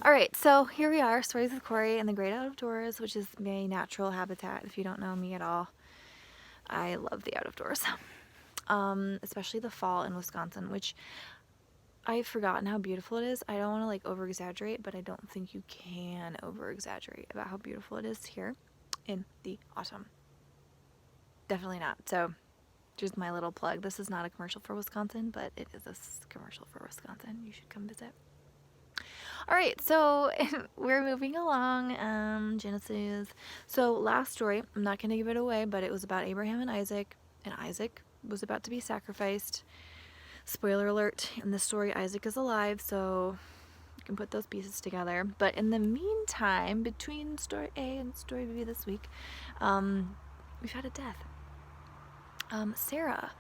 All right, so here we are, Stories with Corrie in the Great Outdoors, which is my natural habitat. If you don't know me at all, I love the out of doors, especially the fall in Wisconsin, which I've forgotten how beautiful it is. I don't want to like over exaggerate, but I don't think you can over exaggerate about how beautiful it is here in the autumn. Definitely not. So just my little plug. This is not a commercial for Wisconsin, but it is a commercial for Wisconsin. You should come visit. All right, so we're moving along. Genesis. So last story, I'm not going to give it away, but it was about Abraham and Isaac was about to be sacrificed. Spoiler alert, in this story, Isaac is alive, so you can put those pieces together. But in the meantime, between story A and story B this week, we've had a death. Sarah,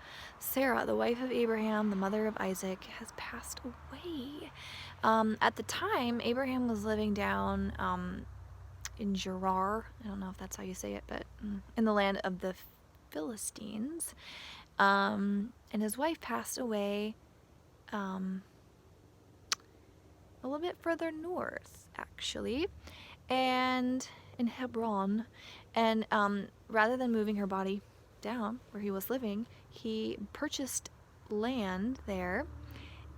the wife of Abraham, the mother of Isaac, has passed away. At the time, Abraham was living down in Gerar. I don't know if that's how you say it, but in the land of the Philistines. And his wife passed away a little bit further north, actually, and in Hebron. And rather than moving her body down where he was living, he purchased land there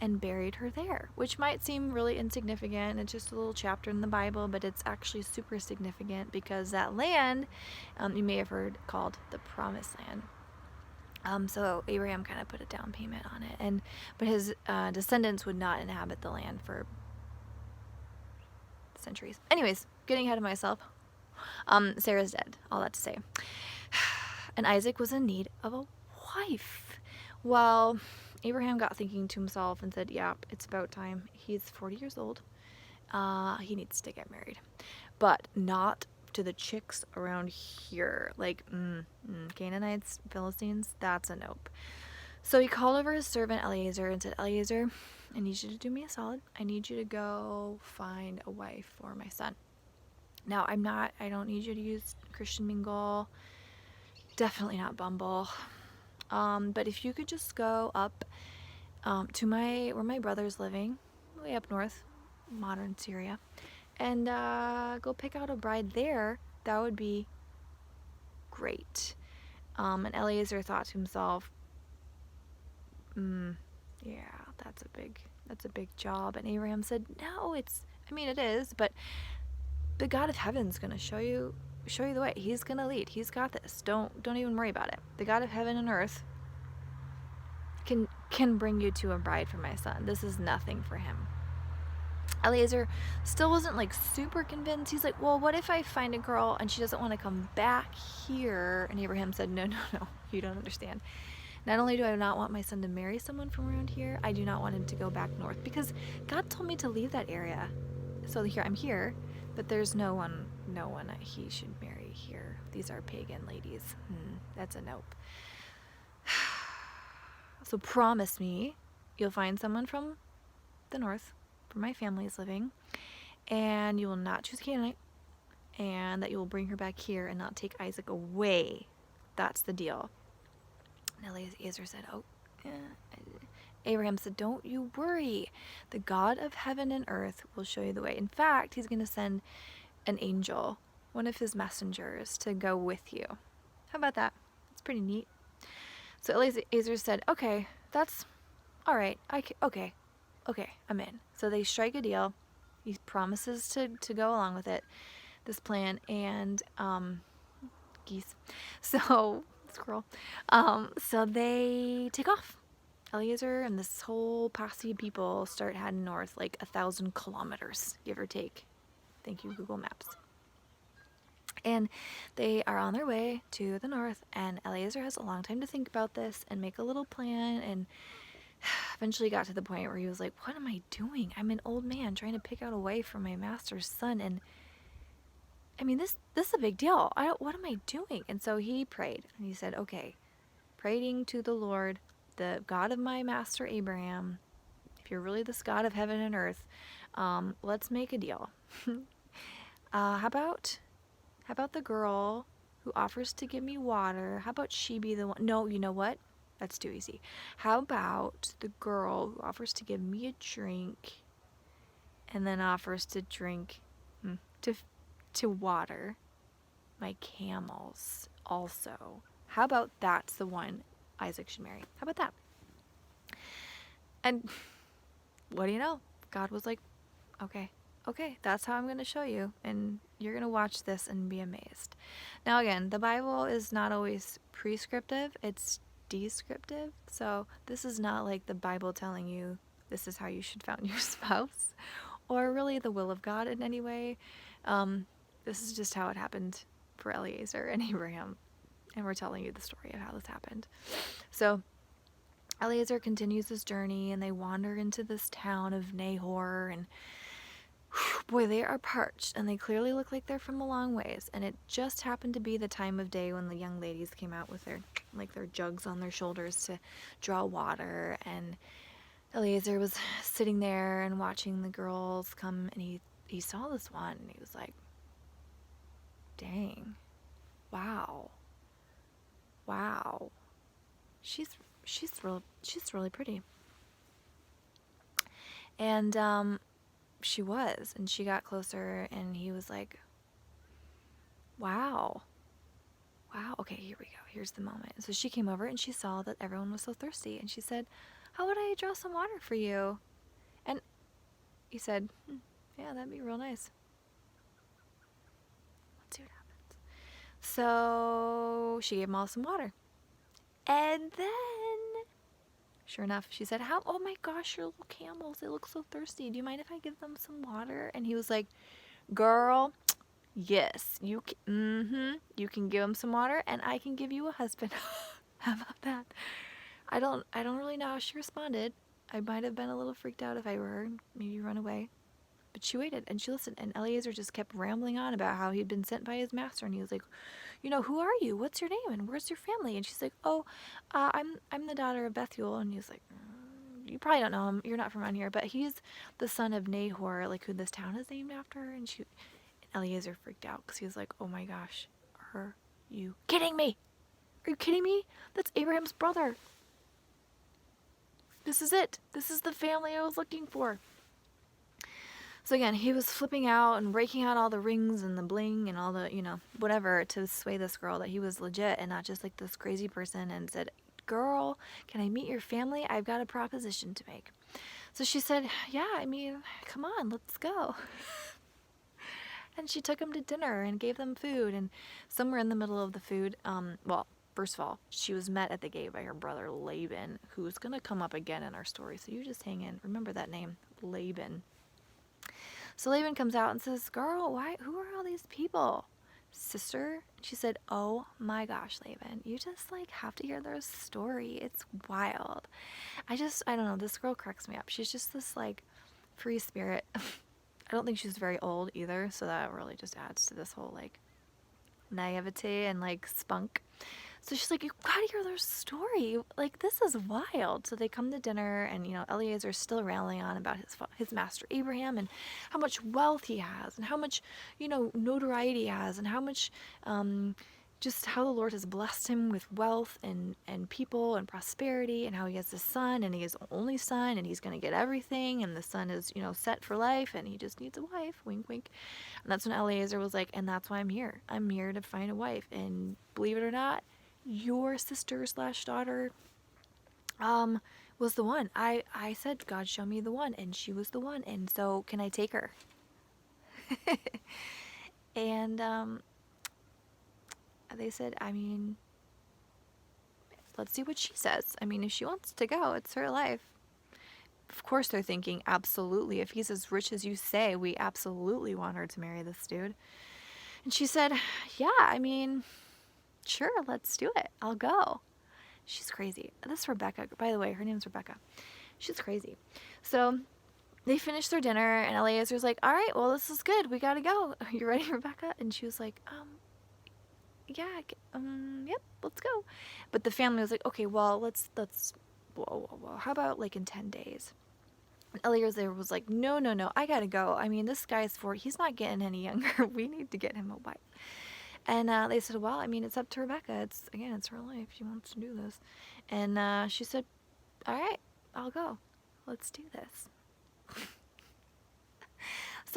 and buried her there, which might seem really insignificant. It's just a little chapter in the Bible, but it's actually super significant because that land, you may have heard called the Promised Land. So Abraham kind of put a down payment on it, but his descendants would not inhabit the land for centuries. Anyways, getting ahead of myself. Sarah's dead, all that to say. And Isaac was in need of a wife. Well, Abraham got thinking to himself and said, yeah, it's about time. He's 40 years old. He needs to get married. But not to the chicks around here. Like, Canaanites, Philistines, that's a nope. So he called over his servant Eliezer and said, Eliezer, I need you to do me a solid. I need you to go find a wife for my son. Now, I don't need you to use Christian Mingle. Definitely not Bumble. But if you could just go up to where my brother's living, way up north, modern Syria, and go pick out a bride there, that would be great. And Eliezer thought to himself, yeah, that's a big job. And Abraham said, no, it is, but the God of heaven's gonna show you the way. He's gonna lead. He's got this. Don't even worry about it. The God of heaven and earth can bring you to a bride for my son. This is nothing for him. Eliezer still wasn't like super convinced. He's like, well, what if I find a girl and she doesn't want to come back here? And Abraham said, no, you don't understand. Not only do I not want my son to marry someone from around here, I do not want him to go back north because God told me to leave that area. So I'm here, but there's no one he should marry here. These are pagan ladies. That's a nope. So promise me you'll find someone from the north where my family is living, and you will not choose Canaanite, and that you will bring her back here and not take Isaac away. That's the deal. And Eliezer said, Abraham said, don't you worry. The God of heaven and earth will show you the way. In fact, he's going to send an angel, one of his messengers, to go with you. How about that? It's pretty neat. So Eliezer said, okay, that's all right. Okay, I'm in. So they strike a deal. He promises to go along with it, this plan, and geese. So squirrel. So they take off. Eliezer and this whole posse of people start heading north, like 1,000 kilometers, give or take. Thank you, Google Maps. And they are on their way to the north, and Eliezer has a long time to think about this and make a little plan, and eventually got to the point where he was like, what am I doing? I'm an old man trying to pick out a wife for my master's son, and this is a big deal. What am I doing? And so he prayed, and he said, okay, praying to the Lord, the God of my master Abraham, if you're really this God of heaven and earth, let's make a deal. How about the girl who offers to give me water? How about she be the one? No, you know what? That's too easy. How about the girl who offers to give me a drink and then offers to drink, to water my camels also. How about that's the one Isaac should marry? How about that? And what do you know? God was like, okay, that's how I'm going to show you, and you're going to watch this and be amazed. Now again, the Bible is not always prescriptive, it's descriptive. So this is not like the Bible telling you this is how you should found your spouse, or really the will of God in any way. This is just how it happened for Eliezer and Abraham, and we're telling you the story of how this happened. So Eliezer continues his journey, and they wander into this town of Nahor, and boy, they are parched, and they clearly look like they're from a long ways. And it just happened to be the time of day when the young ladies came out with their jugs on their shoulders to draw water. And Eliezer was sitting there and watching the girls come, and he saw this one, and he was like, "Dang, wow, she's really pretty." And she was, and she got closer, and he was like, wow, okay, here we go, here's the moment. So she came over, and she saw that everyone was so thirsty, and she said, "How would I draw some water for you?" And he said, "Yeah, that'd be real nice. Let's see what happens." So she gave him all some water, and then, sure enough, she said, "Oh my gosh, your little camels, they look so thirsty. Do you mind if I give them some water?" And he was like, "Girl, yes, you can give them some water, and I can give you a husband." How about that? I don't really know how she responded. I might have been a little freaked out if I were her, maybe run away. But she waited, and she listened, and Eliezer just kept rambling on about how he'd been sent by his master, and he was like, "Who are you? What's your name? And where's your family?" And she's like, "Oh, I'm the daughter of Bethuel." And he was like, "You probably don't know him. You're not from around here, but he's the son of Nahor, like who this town is named after." And Eliezer freaked out because he was like, "Oh my gosh, are you kidding me? Are you kidding me? That's Abraham's brother. This is it. This is the family I was looking for." So again, he was flipping out and breaking out all the rings and the bling and all the, whatever to sway this girl that he was legit and not just like this crazy person, and said, "Girl, can I meet your family? I've got a proposition to make." So she said, "Yeah, I mean, come on, let's go." And she took him to dinner and gave them food, and somewhere in the middle of the food, first of all, she was met at the gate by her brother Laban, who's going to come up again in our story, so you just hang in. Remember that name, Laban. So Laban comes out and says, "Girl, who are all these people? Sister?" She said, "Oh my gosh, Laban, you just have to hear their story. It's wild." I don't know, this girl cracks me up. She's just this free spirit. I don't think she's very old either, so that really just adds to this whole naivete and spunk. So she's like, "You gotta hear their story. This is wild." So they come to dinner, and Eliezer's still railing on about his master Abraham and how much wealth he has, and how much notoriety he has, and how much just how the Lord has blessed him with wealth and people and prosperity, and how he has a son, and he is the only son, and he's going to get everything, and the son is set for life, and he just needs a wife, wink wink. And that's when Eliezer was like, "And that's why I'm here to find a wife, and believe it or not, your sister/daughter was the one. I said, God, show me the one, and she was the one, and so can I take her?" And they said, "I mean, let's see what she says. I mean, if she wants to go, it's her life." Of course they're thinking, absolutely. If he's as rich as you say, we absolutely want her to marry this dude. And she said, "Yeah, I mean, sure, let's do it. I'll go." She's crazy. This is Rebecca. By the way, her name's Rebecca. She's crazy. So they finished their dinner, and Eliezer's like, "All right, well, this is good. We gotta go. Are you ready, Rebecca?" And she was like, "Yeah, yep, let's go." But the family was like, "Okay, well, let's, whoa, how about in 10 days? And Eliezer was like, no, I gotta go. I mean, this guy's 40, he's not getting any younger. We need to get him a wife." And they said, "Well, I mean, it's up to Rebecca. It's her life. She wants to do this." And she said, "All right, I'll go. Let's do this."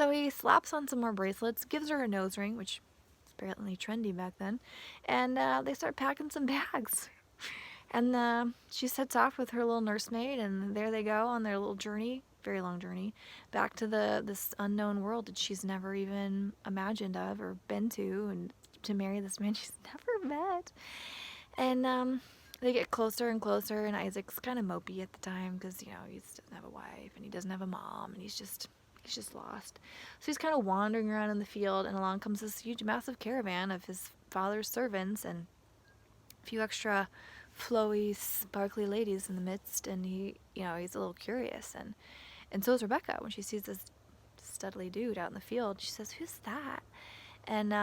So he slaps on some more bracelets, gives her a nose ring, which is apparently trendy back then, and they start packing some bags. And she sets off with her little nursemaid, and there they go on their little journey, very long journey, back to this unknown world that she's never even imagined of or been to, and to marry this man she's never met. And they get closer and closer, and Isaac's kind of mopey at the time because, you know, he doesn't have a wife, and he doesn't have a mom, and he's just lost. So he's kind of wandering around in the field, and along comes this huge, massive caravan of his father's servants and a few extra flowy, sparkly ladies in the midst, and he, you know, he's a little curious, and so is Rebecca when she sees this studly dude out in the field. She says, "Who's that?" And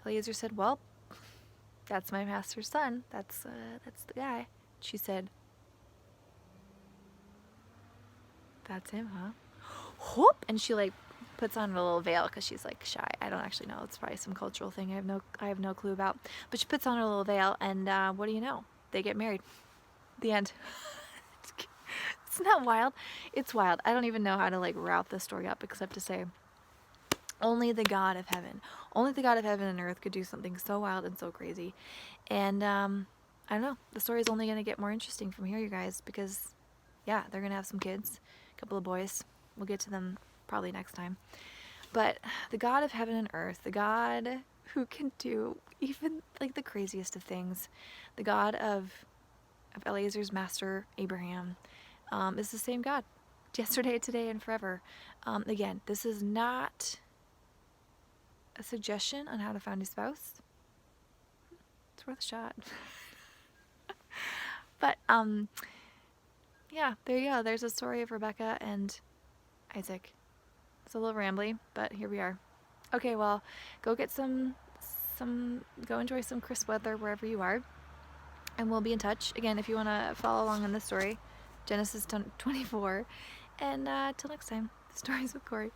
Eliezer said, "Well, that's my master's son. That's the guy." She said, "That's him, huh?" Whoop! And she like puts on a little veil because she's like shy. I don't actually know. It's probably some cultural thing I have no clue about. But she puts on her little veil, and what do you know? They get married. The end. Isn't that wild? It's wild. I don't even know how to like route this story up except to say only the God of heaven, only the God of heaven and earth could do something so wild and so crazy. And I don't know. The story is only going to get more interesting from here, you guys, because yeah, they're going to have some kids, a couple of boys. We'll get to them probably next time. But the God of heaven and earth, the God who can do even like the craziest of things, the God of Eliezer's master Abraham, is the same God, yesterday, today, and forever. Again, this is not a suggestion on how to find a spouse. It's worth a shot. But yeah, there you go. There's a story of Rebecca and Isaac. It's a little rambly, but here we are. Okay, well, go get go enjoy some crisp weather wherever you are, and we'll be in touch. Again, if you want to follow along in this story, Genesis 24, and till next time, Stories with Corrie.